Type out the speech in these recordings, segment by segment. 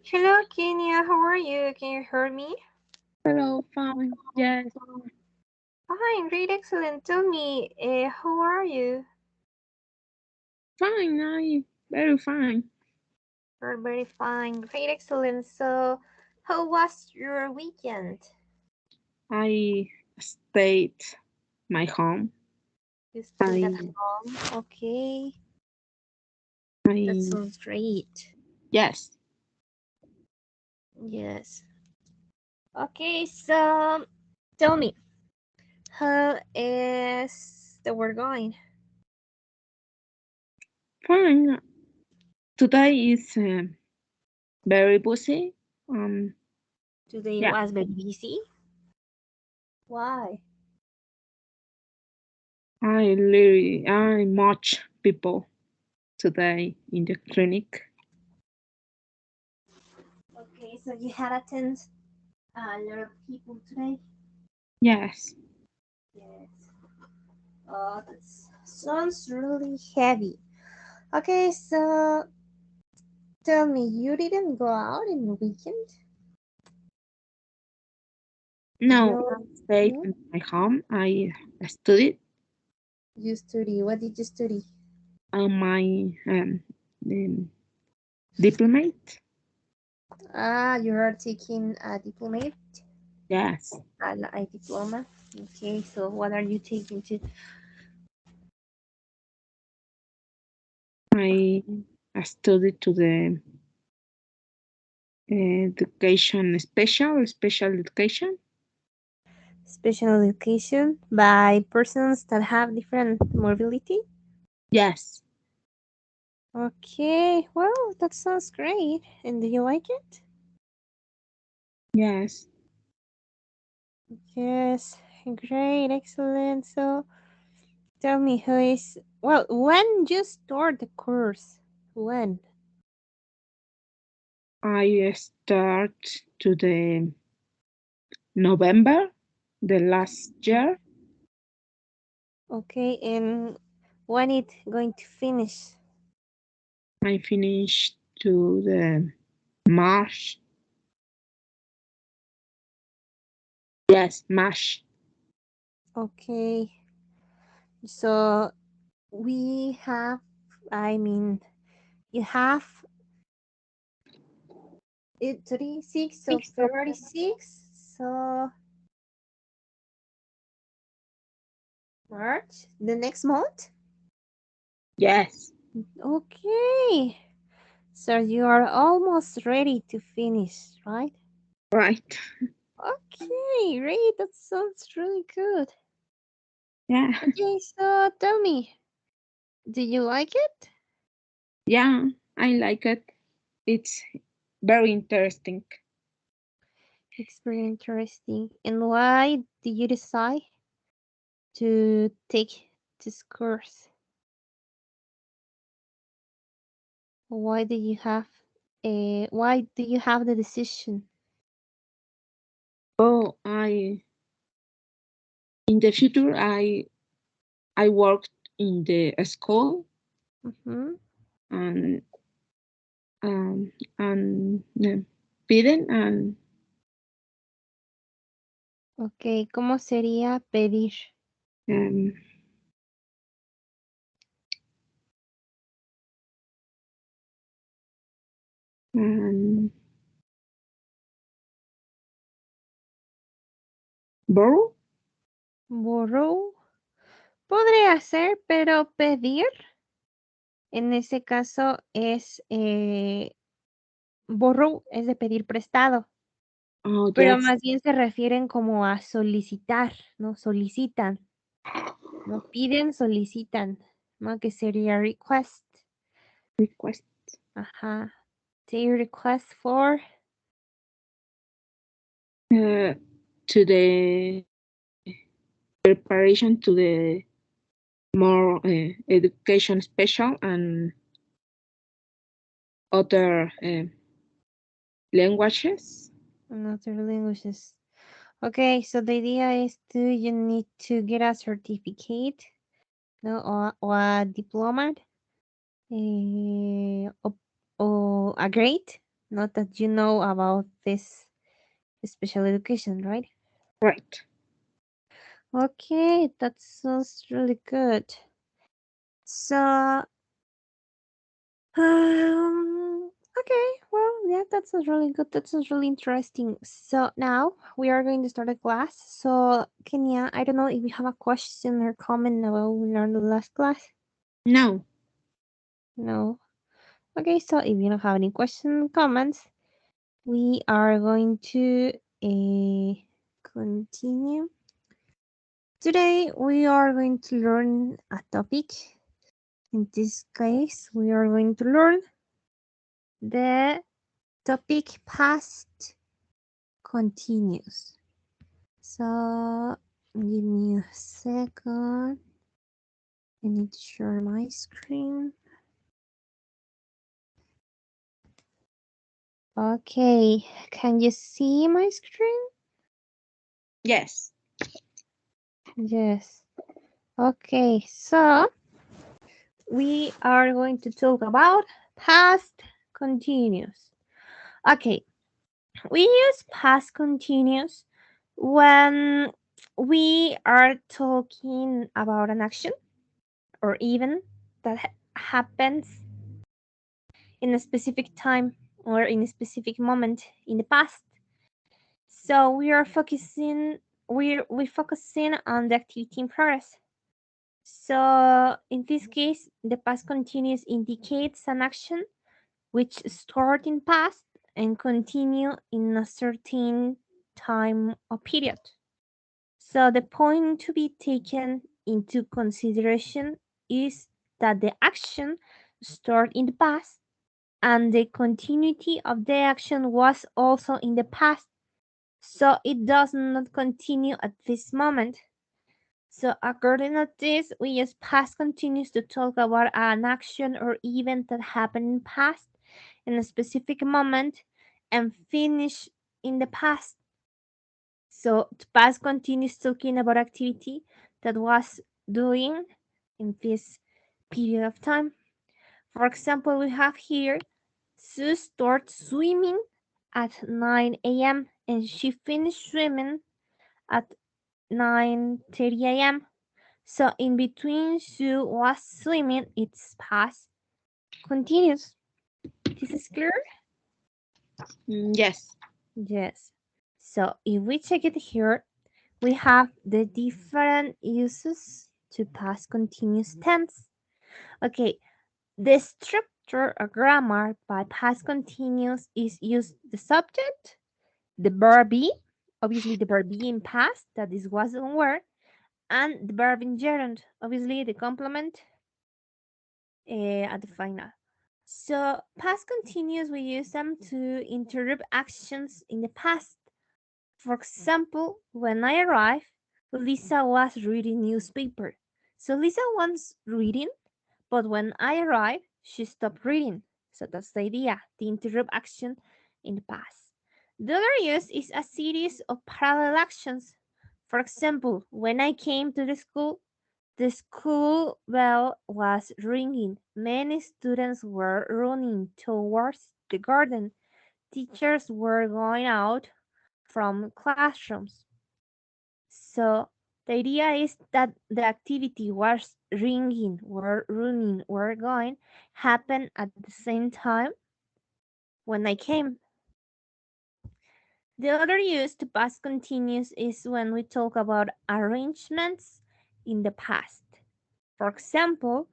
Hello, Kenya. How are you? Can you hear me? Hello, fine. Yes, Fine, great, excellent. Tell me, how are you? fine. I very fine. You're very fine, great, excellent. So, how was your weekend? I stayed my home. You stayed at I home. Okay, that I sounds great. yes. Yes. Okay, so tell me, how is the work going? Fine. Today is very busy. Um, Today yeah. was very busy. Why? I much people today in the clinic. Okay, so you had attend a lot of people today. Yes. Yes. Oh, that sounds really heavy. Okay, so tell me, you didn't go out in the weekend? No, You I stayed hmm? in my home. I studied You study. What did you study? on my um, diplomate. Ah, you are taking a diplomate, Yes. a diploma. Okay, so what are you taking to? I studied to the education special education. Special education by persons that have different mobility. Yes, Okay, well, that sounds great. And do you like it? yes. Yes, great, excellent. So tell me who is well when you start the course? When? I start to the November, the last year. Okay, and when it going to finish? I finished to the March. Yes, March. Okay, so we have I mean you have it 36 so 6th of February 6th, so March the next month. yes, Okay, so you are almost ready to finish, right? right. Okay, great. That sounds really good. Yeah, Okay, so tell me, do you like it? yeah. I like it. It's very interesting. It's very interesting. And why did you decide to take this course? Why do you have why do you have the decision? Oh, I in the future I worked in the school Mm-hmm. and piden and Ok, ¿cómo sería pedir? um, and borrow. Borrow. Podría ser, pero pedir en ese caso es borrow es de pedir prestado. Oh Pero yes, más bien se refieren como a solicitar, ¿no? Solicitan, ¿no? Piden, solicitan, ¿no? Que sería request. request Ajá. They request for. uh, to the preparation to the more education special and other languages. In other languages. Okay, so the idea is to you need to get a certificate, no, or a diploma, or a grade. Not that you know about this special education, right? Right. Okay, that sounds really good. So, okay, well, yeah, that sounds really good. That sounds really interesting. So now we are going to start a class. So, Kenya, I don't know if you have a question or comment about what we learned in the last class. No. No. Okay, so if you don't have any questions, comments, we are going to continue. Today we are going to learn a topic. In this case, we are going to learn the topic past continuous. So give me a second. I need to share my screen. Okay, can you see my screen? Yes. Yes. Okay, so we are going to talk about past continuous. Okay, we use past continuous when we are talking about an action or event that happens in a specific time or in a specific moment in the past. So we focusing on the activity in progress. So in this case, the past continuous indicates an action which start in past and continue in a certain time or period. So the point to be taken into consideration is that the action started in the past and the continuity of the action was also in the past. So it does not continue at this moment. So according to this, we use past continuous to talk about an action or event that happened in past in a specific moment and finish in the past. So past continuous talking about activity that was doing in this period of time. For example, we have here Sue started swimming at 9 a.m. and she finished swimming at 9:30 a.m. So in between Sue was swimming, it's past continuous. This is clear? Yes. Yes. So if we check it here, we have the different uses to past continuous tense. Okay, the structure or grammar by past continuous is use the subject, the verb be, obviously the verb be in past, that is wasn't were, and the verb in gerund, obviously the complement at the final. So past continuous, we use them to interrupt actions in the past. For example, when I arrived, Lisa was reading newspaper. So Lisa was reading, but when I arrived, she stopped reading. So that's the idea, the interrupt action in the past. The other use is a series of parallel actions. For example, when I came to the school bell was ringing. Many students were running towards the garden. Teachers were going out from classrooms. So the idea is that the activity was ringing, were running, were going, happened at the same time when I came. The other use to past continuous is when we talk about arrangements in the past. For example,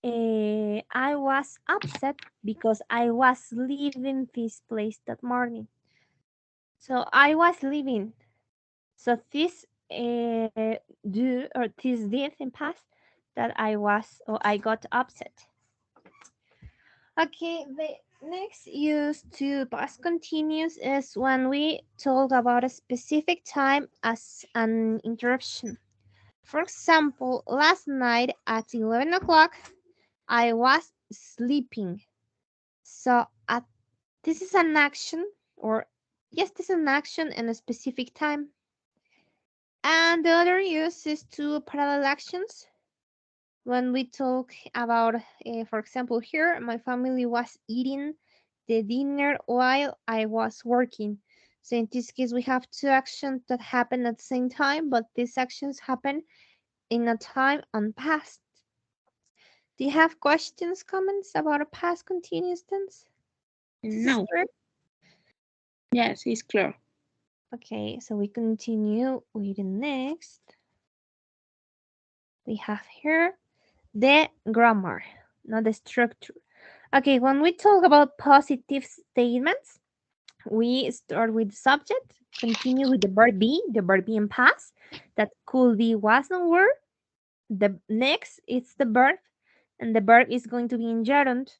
I was upset because I was leaving this place that morning. So I was leaving. So this do or this did in past that I was or I got upset. Okay, the next use to past continuous is when we talk about a specific time as an interruption. For example, last night at 11 o'clock, I was sleeping. So this is an action, or yes, this is an action in a specific time. And the other use is to parallel actions. When we talk about, for example, here, my family was eating the dinner while I was working. So in this case, we have two actions that happen at the same time, but these actions happen in a time and past. Do you have questions, comments about a past continuous tense? This is No. clear? Yes, it's clear. Okay, so we continue with the next. We have here the grammar, not the structure. Okay, when we talk about positive statements, we start with the subject, continue with the verb be, the verb be in past. That could be was and were. The next is the verb, and the verb is going to be in gerund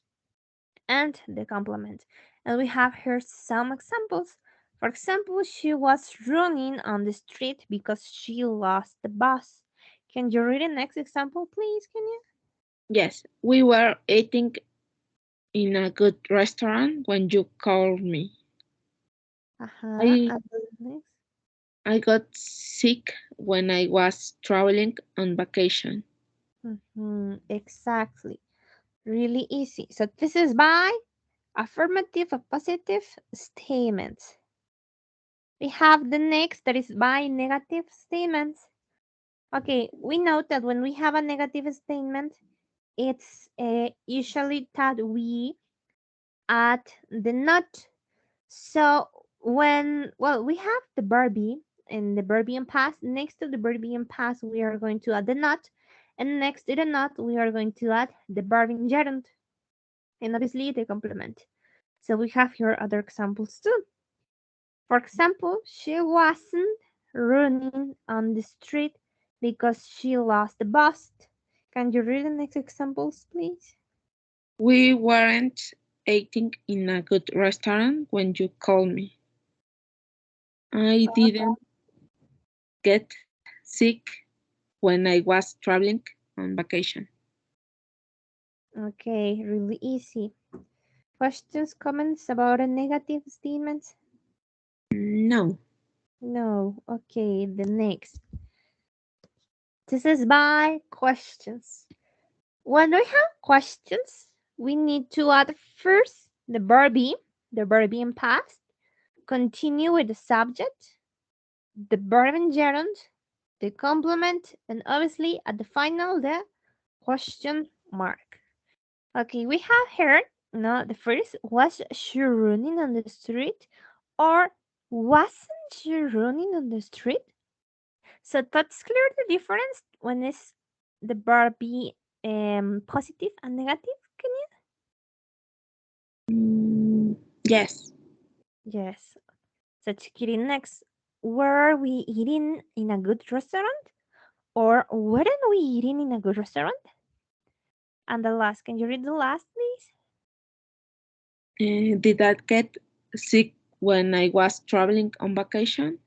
and the complement. And we have here some examples. For example, she was running on the street because she lost the bus. Can you read the next example, please? Can you? Yes, we were eating in a good restaurant when you called me. Uh-huh. I And the next. I got sick when I was traveling on vacation. Exactly. Really easy. So this is by affirmative or positive statements. We have the next that is by negative statements. Okay, we note that when we have a negative statement, it's usually that we add the not. So when, well, we have the verb be and the verb be in past. Next to the verb be in past, we are going to add the not. And next to the not, we are going to add the verb in gerund. And obviously the complement. So we have here other examples too. For example, she wasn't running on the street because she lost the bus. Can you read the next examples, please? We weren't eating in a good restaurant when you called me. I didn't get sick when I was traveling on vacation. Okay, really easy. Questions, comments about a negative statement? No. No. Okay, the next. This is by questions. When we have questions, we need to add first the verb in past, continue with the subject, the verb in gerund, the complement, and obviously at the final the question mark. Okay, we have here no the first was she running on the street or wasn't she running on the street? So that's clear the difference when it's the verb be positive and negative. Can you? Mm, yes. Yes. So check it in next. Were we eating in a good restaurant or weren't we eating in a good restaurant? And the last, can you read the last, please? Did I get sick when I was traveling on vacation?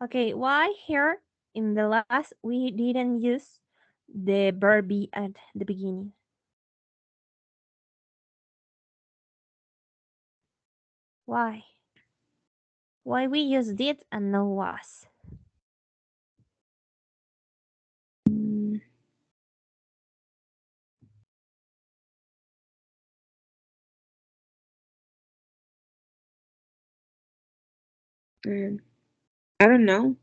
Okay, why here in the last we didn't use the verb be at the beginning? Why? Why we use did and no was? Mm, um, I don't know.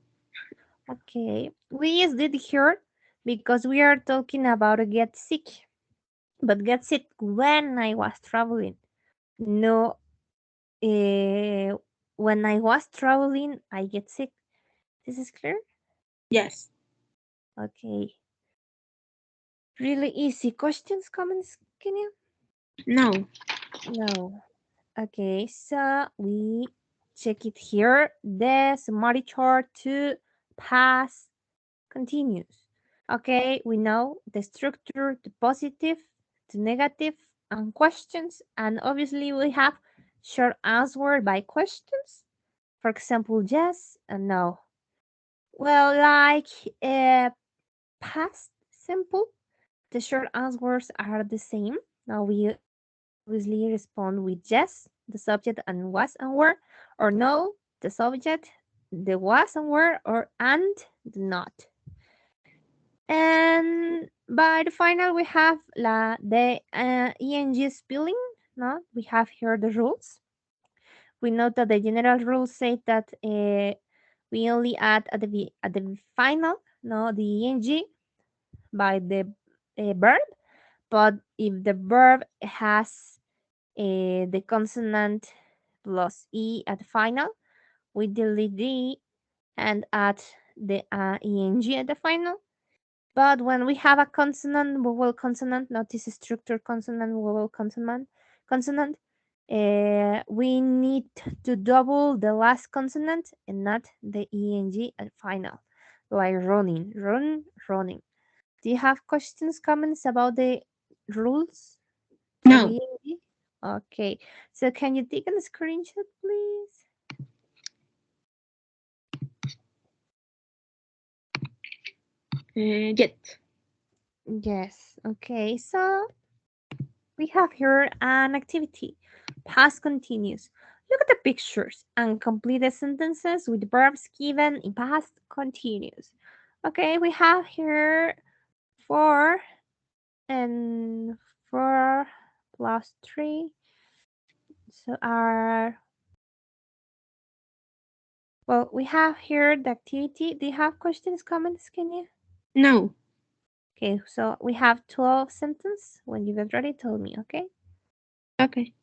Okay, we use did here because we are talking about a get sick, but get sick when I was traveling. No, uh, when I was traveling, I get sick. This is clear? Yes. Okay. Really easy questions, comments, Kenya? No. No. Okay, so we check it here. The summary chart to pass continues. Okay, we know the structure, the positive, the negative, and questions. And obviously, we have short answer by questions. For example, yes and no. Well, like past simple, the short answers are the same. Now we obviously respond with yes, the subject and was and were, or no, the subject, the was and were, or and the not. And by the final, we have the ing spelling. No, we have here the rules. We know that the general rules say that we only add at the final, no, the ing by the verb. But if the verb has the consonant plus e at the final, we delete the e and add the ing at the final. But when we have a consonant, vowel consonant, not this structured consonant, vowel consonant, we need to double the last consonant and not the eng at final, like running, running. Do you have questions, comments about the rules for No. the eng? Okay, so can you take a screenshot, please? Yet. Yes. Okay, so we have here an activity. Past continuous. Look at the pictures and complete the sentences with verbs given in past continuous. Okay, we have here 4 and 4 plus 3. So our well, we have here the activity. Do you have questions, comments, Kenya? No. Okay, so we have 12 sentences. When you get ready, tell me, okay? Okay.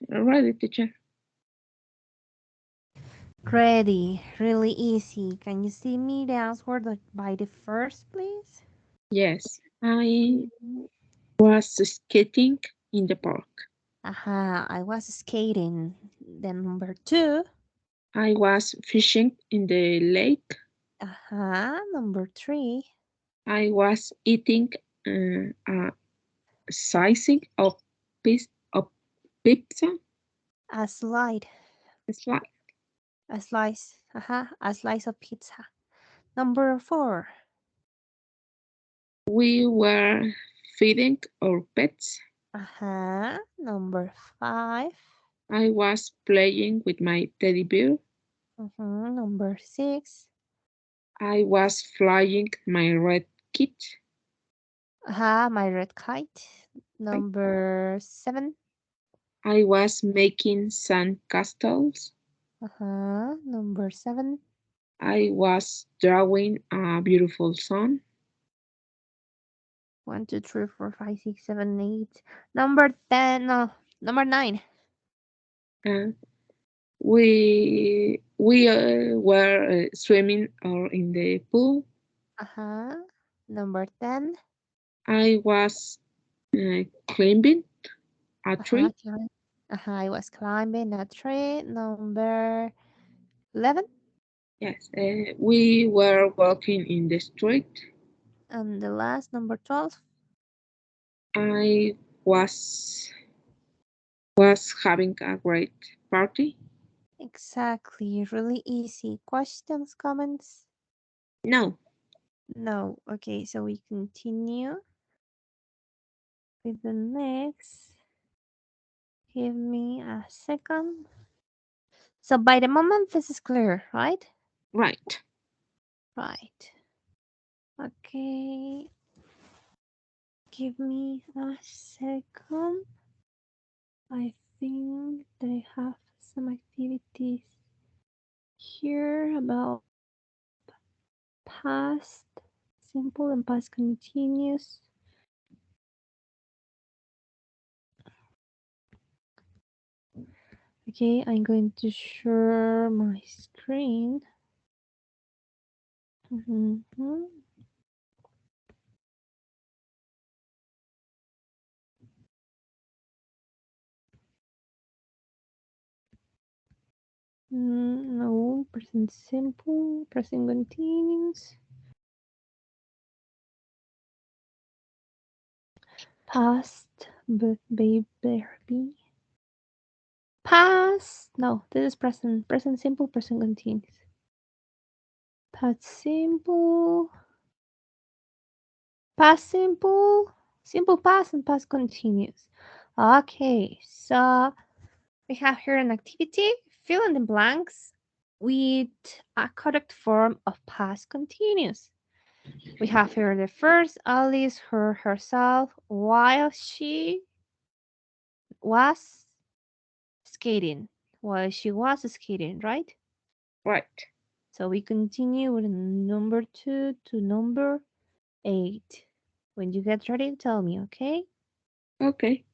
Ready, teacher? Ready. Really easy. Can you see me the answer by the first, please? Yes. I was skating in the park. Aha, I was skating. Then number two. I was fishing in the lake. Aha, number three. I was eating a slicing of pizza. A slide. It's like A slice. Aha, a slice of pizza. Number four. we were feeding our pets. Aha, number five. I was playing with my teddy bear. Number six. I was flying my red kite. Aha, my red kite. Right? Number seven. I was making sand castles. Number seven. I was drawing a beautiful sun. One, two, three, four, five, six, seven, eight. Number 10. No, number nine. Uh, we were swimming or in the pool. Number 10. I was climbing a tree. Climb. I was climbing a tree. Number 11. Yes, we were walking in the street. And the last, number 12. I was having a great party. Exactly. Really easy. Questions, comments? No, No. Okay, so we continue with the next. Give me a second. So by the moment, this is clear, right? right. Right. Okay. Give me a second. I think they have some activities here about past simple and past continuous. Okay, I'm going to share my screen. Mhm. No, present simple, present continuous, past, but baby. Past, no, this is present, present simple, present continuous. Past simple, past simple, simple past, and past continuous. Okay, so we have here an activity. Fill in the blanks with a correct form of past continuous. We have here the first Alice heard herself while she was skating. While she was skating, right? Right. So we continue with number 2 to number 8. When you get ready, tell me, okay? Okay.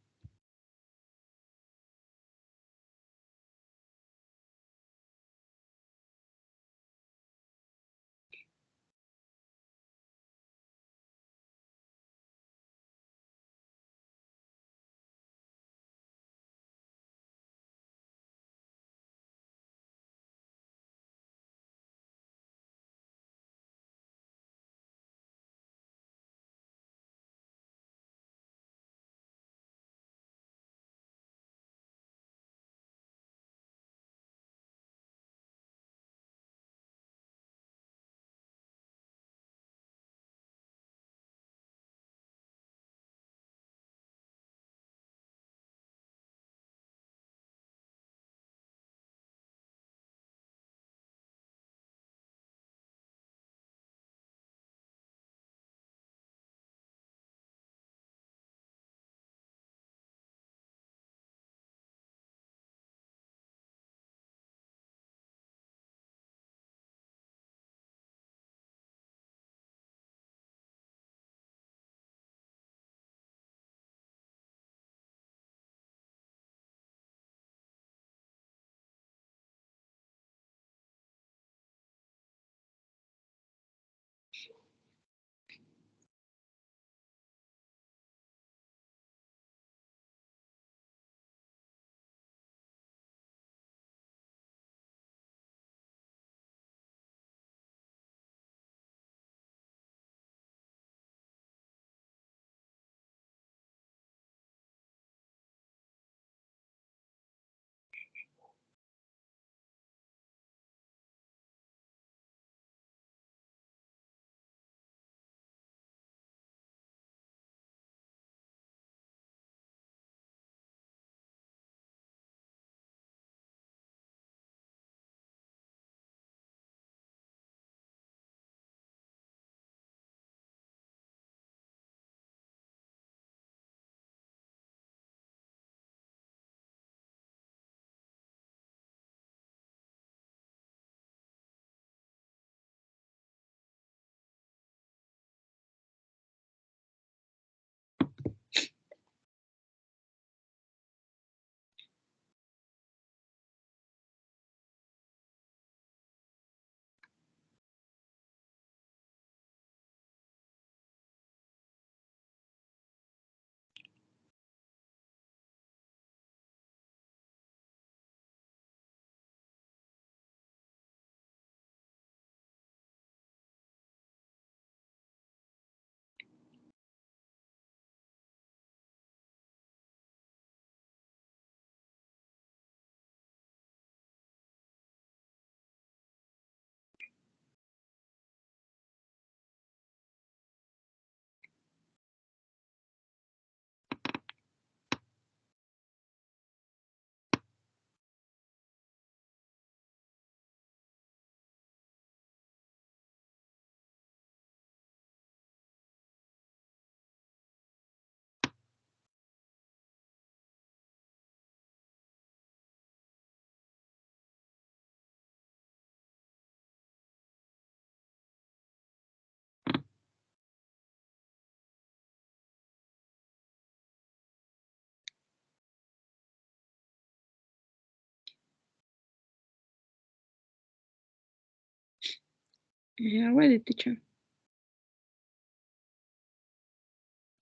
Ready, teacher.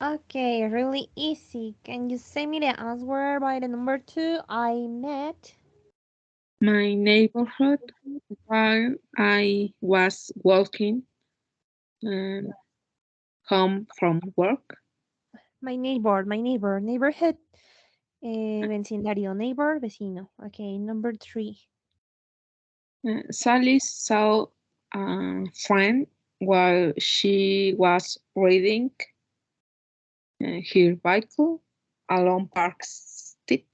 Okay, really easy. Can you say me the answer by the number two? I met My neighborhood while I was walking um, home from work. neighborhood, vecindario, neighbor, vecino. Okay, number three. Sally saw a friend while she was riding her vehicle along Park Street.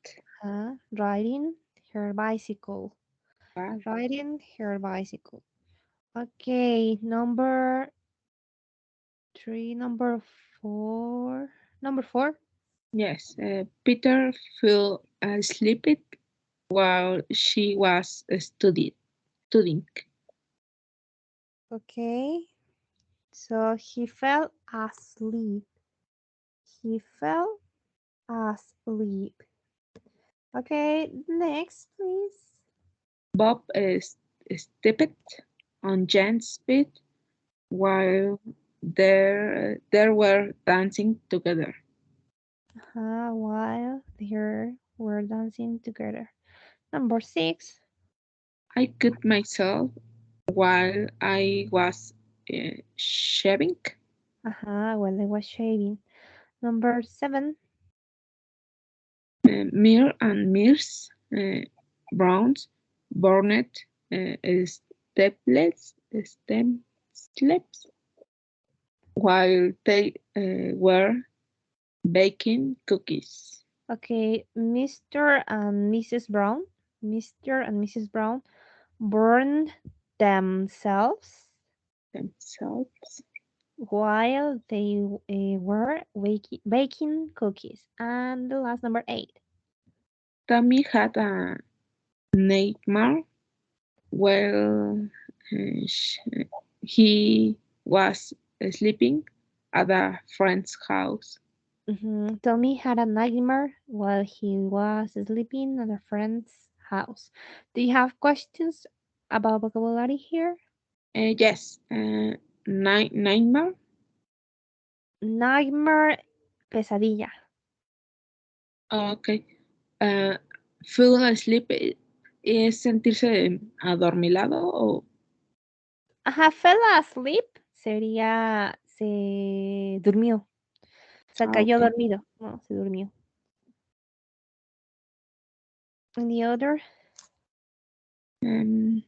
Riding her bicycle. Uh, Riding her bicycle. Okay, number three, number four. Number four. yes, Peter fell asleep while she was studying. Okay, so he fell asleep. He fell asleep. Okay, next, please. Bob stepped on Jan's bed while they were dancing together. While they were dancing together. Number six. I cut myself while I was shaving. While they was shaving. Number seven. Mir and Mirs Browns burned steplets, steps while they were baking cookies Okay, Mr. and Mrs. Brown. Mr. and Mrs. Brown burned themselves themselves. while they were baking cookies. And the last number eight. Tommy had a nightmare while sh- he was sleeping at a friend's house. Tommy had a nightmare while he was sleeping at a friend's house. Do you have questions about vocabulary here? Yes, nightmare. Nightmare, pesadilla. Ok. Uh, fall asleep es sentirse adormilado o Ajá, fell asleep sería se durmió. O sea, cayó ok. dormido. No, se durmió. And the other, Um,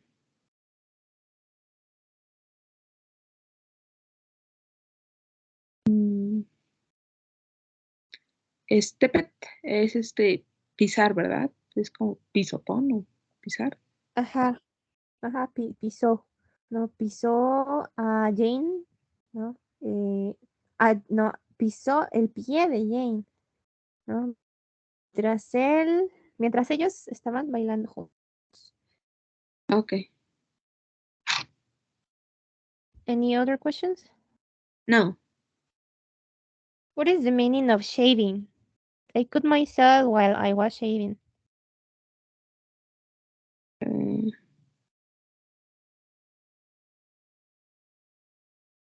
mm, stepet es pisar, ¿verdad? Es como pisotón o pisar. ajá, ajá, pisó. No, pisó a Jane, ¿no? No, pisó el pie de Jane, ¿no? Mientras ellos estaban bailando juntos. Ok. Any other questions? No. What is the meaning of shaving? I cut myself while I was shaving. eh,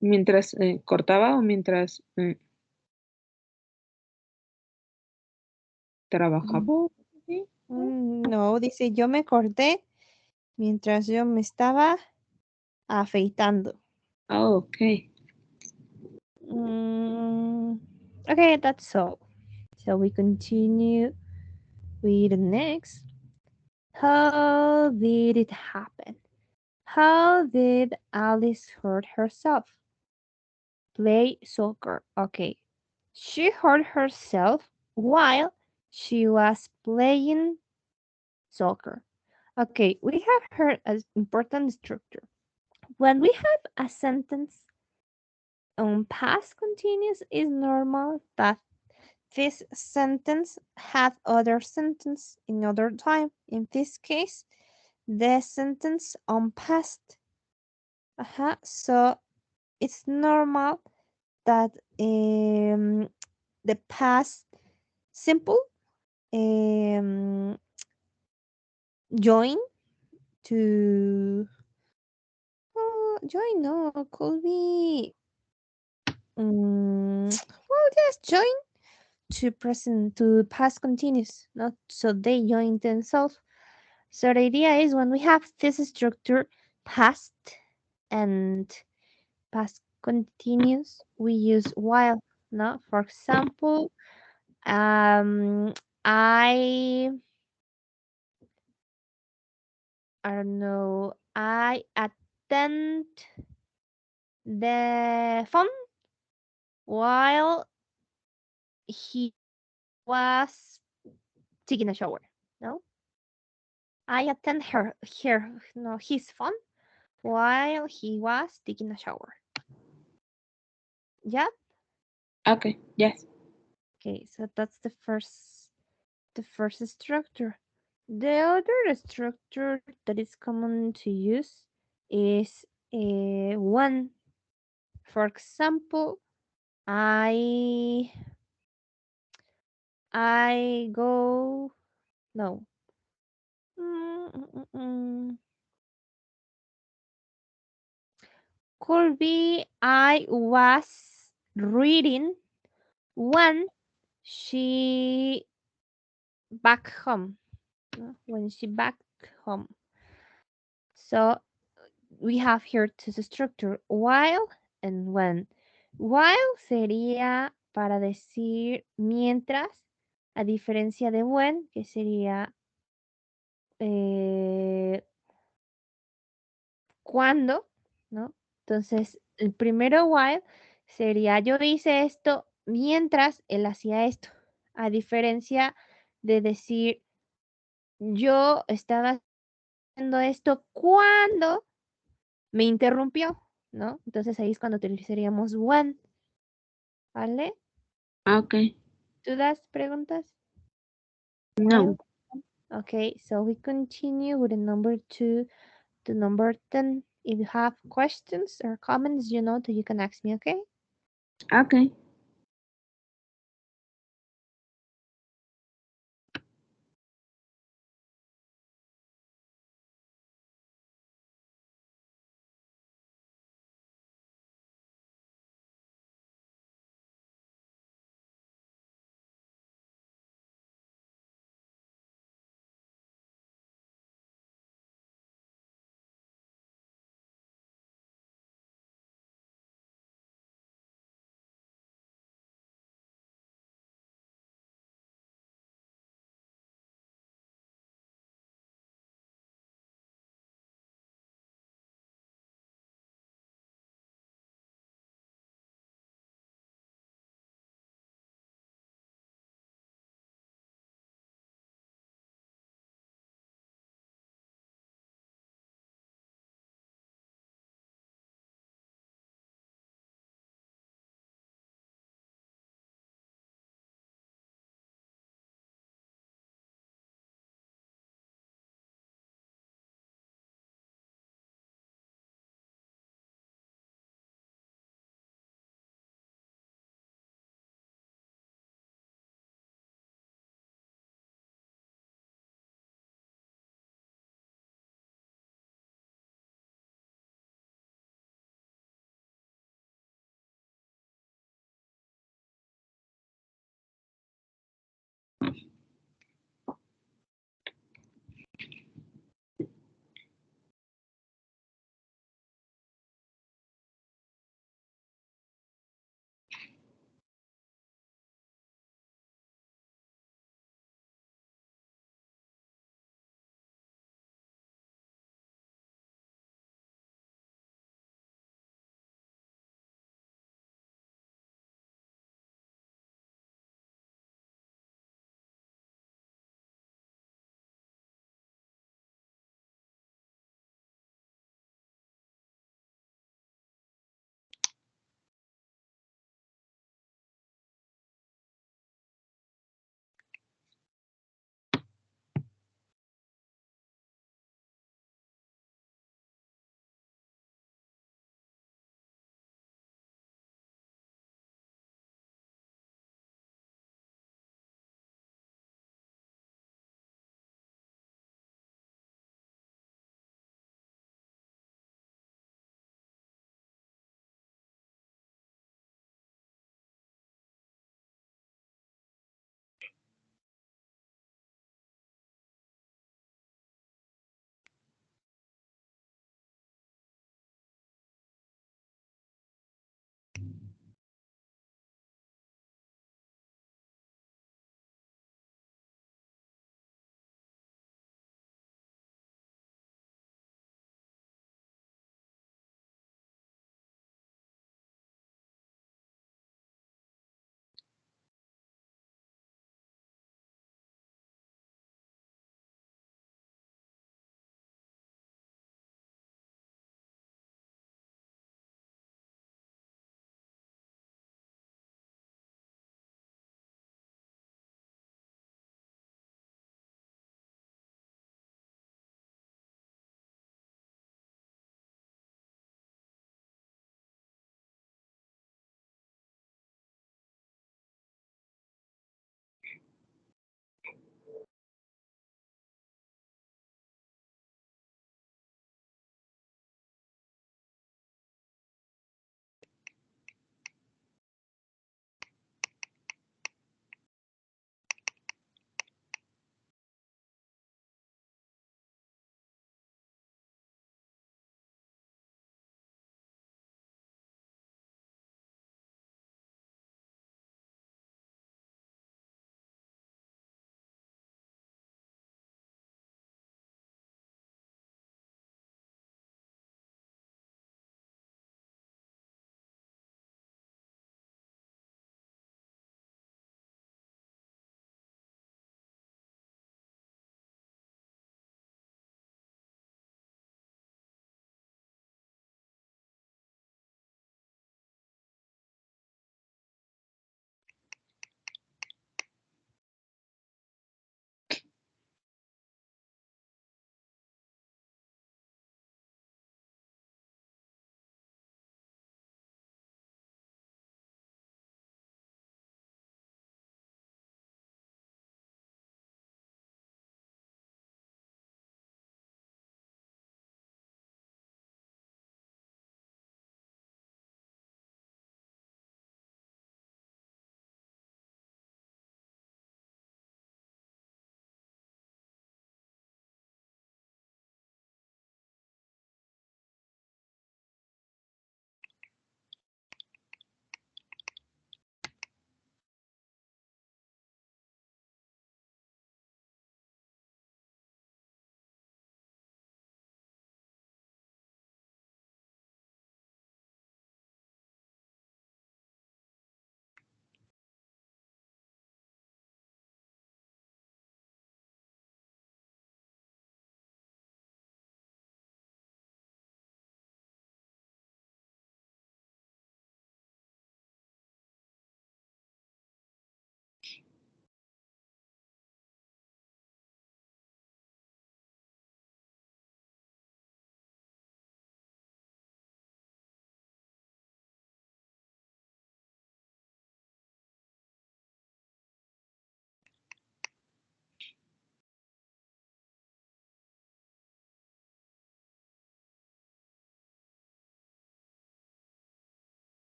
mientras cortaba o mientras Mm, trabajaba. ¿Sí? No, dice yo me corté mientras yo me estaba afeitando. Ah, ok. Mm, okay, that's all. So we continue with the next. How did it happen? How did Alice hurt herself? Play soccer. Okay. She hurt herself while she was playing soccer. Okay, we have heard an important structure. When we have a sentence on past continuous, it's normal that this sentence had other sentence in other time. In this case, the sentence on past. So it's normal that the past simple join to join no could be well yes join to present to past continuous, not so they join themselves. So the idea is when we have this structure past and past continuous, we use while. No, for example, um, I I don't know. I attend the phone while he was taking a shower. No, I attend no, his phone while he was taking a shower. Yeah. Okay, yes. Okay, so that's the first structure. The other structure that is common to use is one. For example, I I go no. Mm, mm, mm, mm. Could be I was reading when she back home. No? When she back home. So we have here to the structure while and when. While sería para decir mientras, a diferencia de when, que sería eh, cuando, ¿no? Entonces, el primero while sería yo hice esto mientras él hacía esto, a diferencia de decir yo estaba haciendo esto cuando me interrumpió, ¿no? Entonces ahí es cuando utilizaríamos when, ¿vale? Okay. ¿Dudas, preguntas? While? No. Okay, so we continue with the number 2 to number 10. If you have questions or comments, you know that you can ask me, okay? Okay.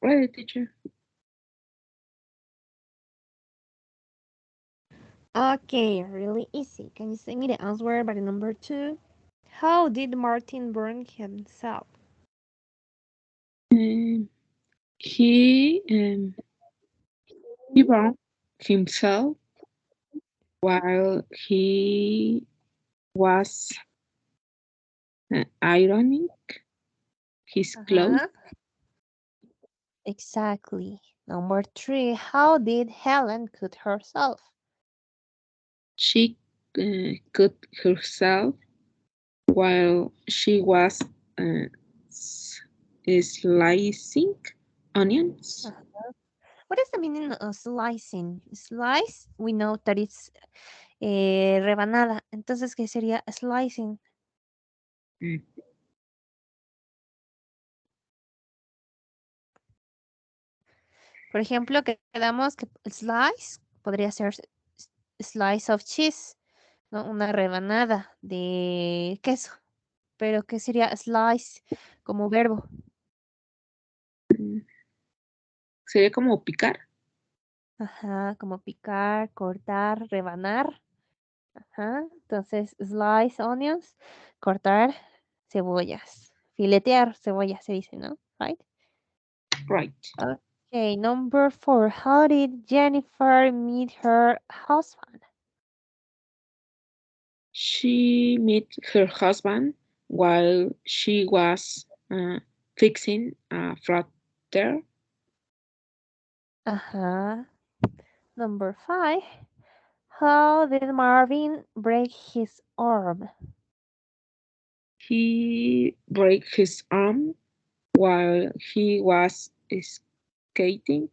Ready, teacher. Okay, really easy. Can you say me the answer by the number two? How did Martin burn himself? Um, he he burned himself while he was ironing his clothes. Uh-huh. Exactly. Number three, how did Helen cut herself? She cut herself while she was uh, s- slicing onions. What is the meaning of slicing? Slice, we know that it's rebanada. Entonces, ¿qué sería slicing? Mm, Por ejemplo, que quedamos que slice podría ser slice of cheese, ¿no? Una rebanada de queso. Pero ¿qué sería slice como verbo? mm, Sería como picar. Ajá, como picar, cortar, rebanar. Ajá, entonces slice onions, cortar cebollas. Filetear cebollas se dice, ¿no? Right? Right. Okay, number four. How did Jennifer meet her husband? She met her husband while she was fixing a flutter. Uh-huh. Number five. How did Marvin break his arm? He broke his arm while he was skating.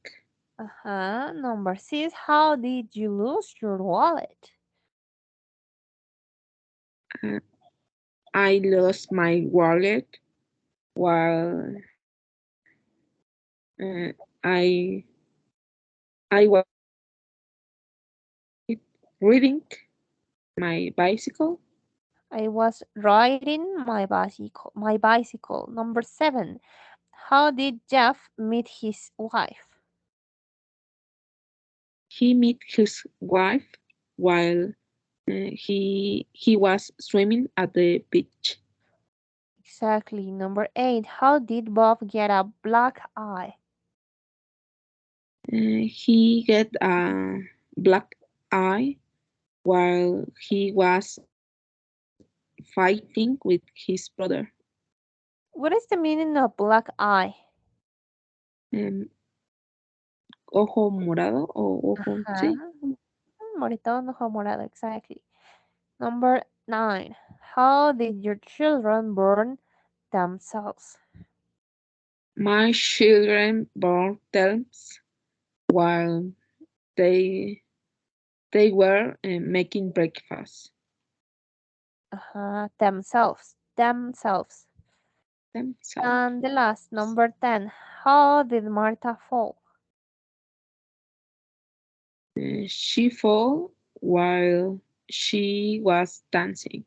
Uh-huh. Number six. How did you lose your wallet? Uh, I lost my wallet while I was riding my bicycle. I was riding my bicycle. My bicycle. Number seven. How did Jeff meet his wife? He met his wife while he was swimming at the beach. Exactly. Number eight. How did Bob get a black eye? He got a black eye while he was fighting with his brother. What is the meaning of black eye? Um, Ojo morado o ojo, Ajá. sí. Moretón, ojo morado, exactly. Number nine. How did your children burn themselves? My children burned themselves while they they were making breakfast Themselves. Themselves. themselves. And the last, number 10. How did Martha fall? She fell while she was dancing.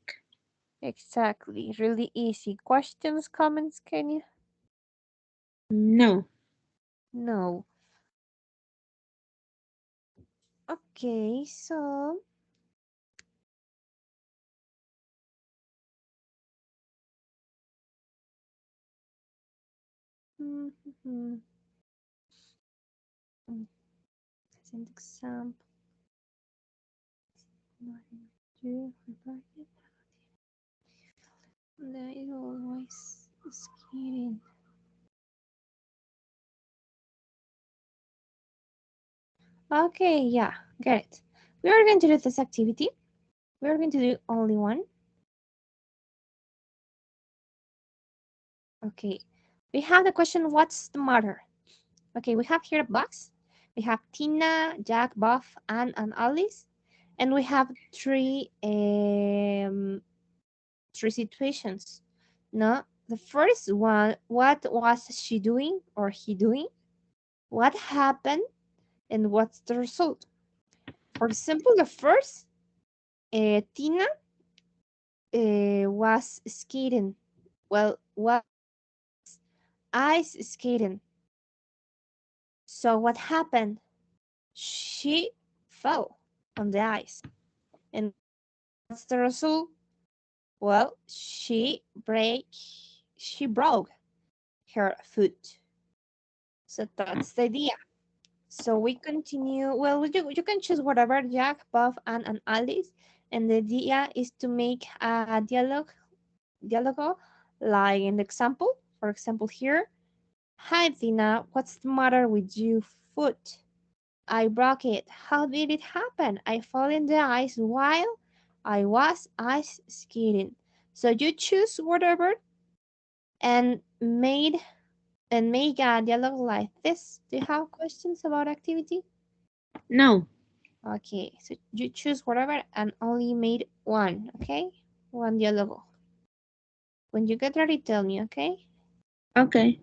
Exactly. Really easy. Questions, comments, Kenya? No, No. Okay, so mhm, as an example. Do there is always skating. Okay, yeah, get it. We are going to do this activity. We are going to do only one. Okay. We have the question, what's the matter? Okay, we have here a box. We have Tina, Jack, Buff, Anne, and Alice. And we have three situations. No, the first one, what was she doing or he doing? What happened and what's the result? For example, the first, Tina was skating. Well, was ice skating. So what happened? She fell on the ice. And what's the result? Well, she broke her foot. So that's the idea. So we continue. Well, you can choose whatever, Jack, Buff, and Alice. And the idea is to make a dialogue, like an example. For example, here, hi Tina, what's the matter with your foot? I broke it. How did it happen? I fell in the ice while I was ice skating. So you choose whatever and make a dialogue like this. Do you have questions about activity? No. Okay, so you choose whatever and only made one, okay? One dialogue. When you get ready, tell me, okay? Okay.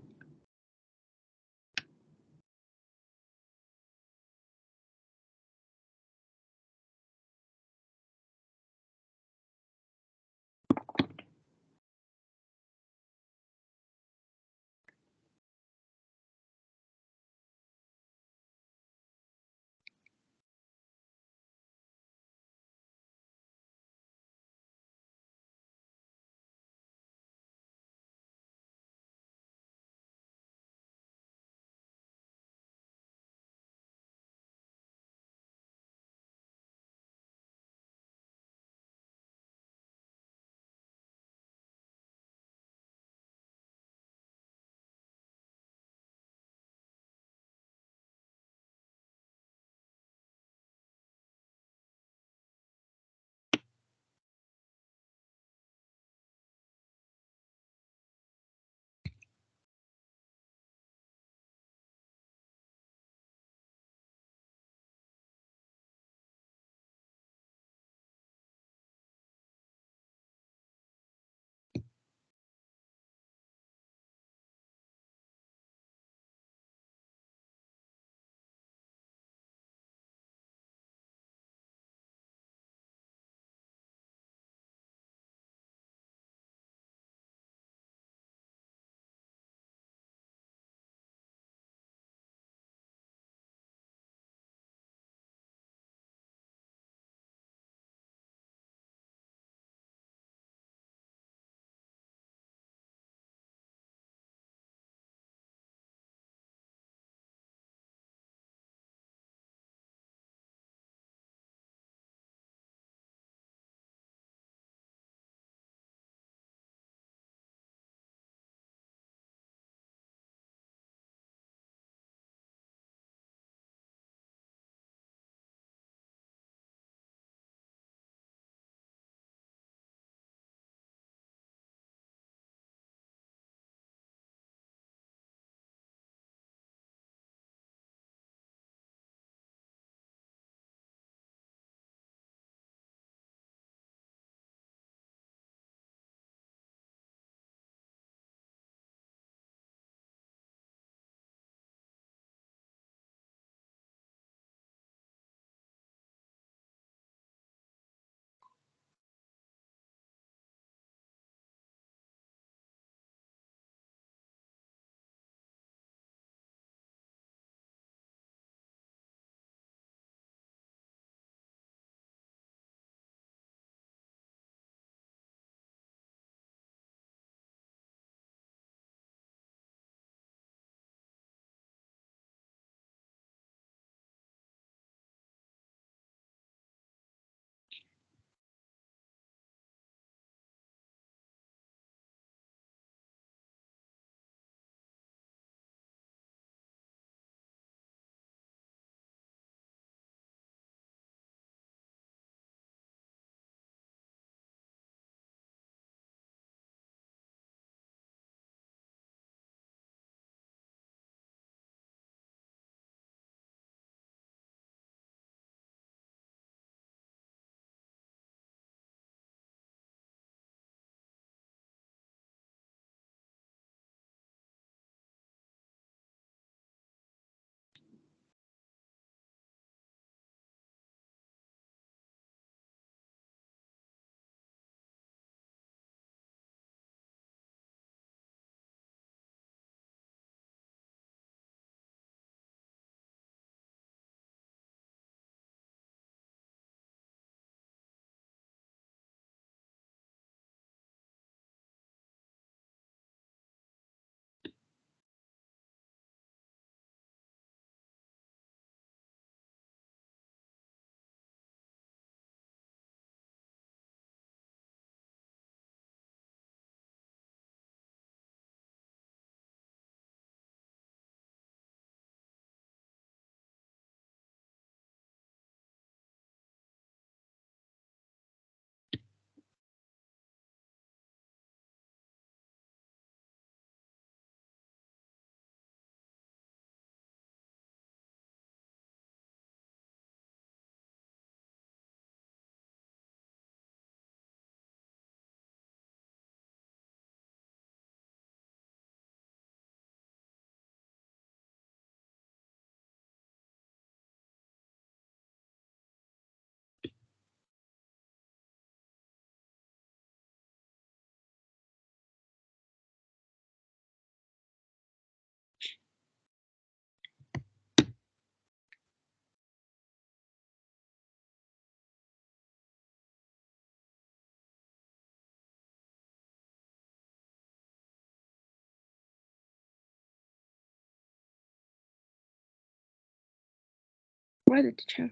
Ready, teacher.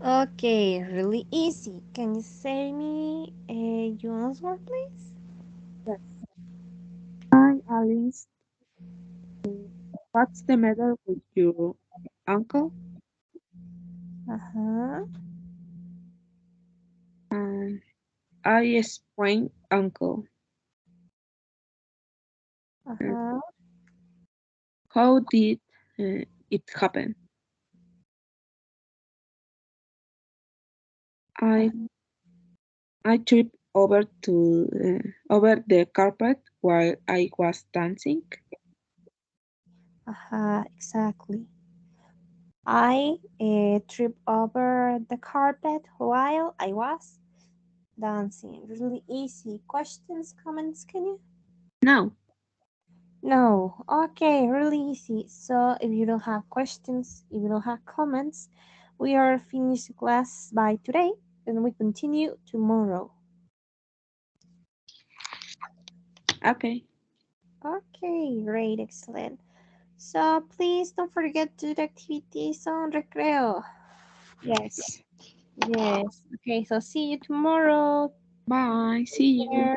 Okay, really easy. Can you say me your answer, please? Yes. Hi, Alice. What's the matter with your uncle? Uh-huh. Um, I sprained ankle. Uh, Uh-huh. how did it happen? I Uh-huh. I tripped over the carpet while I was dancing. Uh-huh. Exactly. I tripped over the carpet while I was dancing. Really easy. Questions, comments, can you? Now, No. Okay, really easy. So if you don't have questions, if you don't have comments, we are finished class by today and we continue tomorrow. okay. Okay, great, excellent. So please don't forget to do the activities on recreo. Yes. Yes. Okay, so see you tomorrow. Bye. Take See you. care.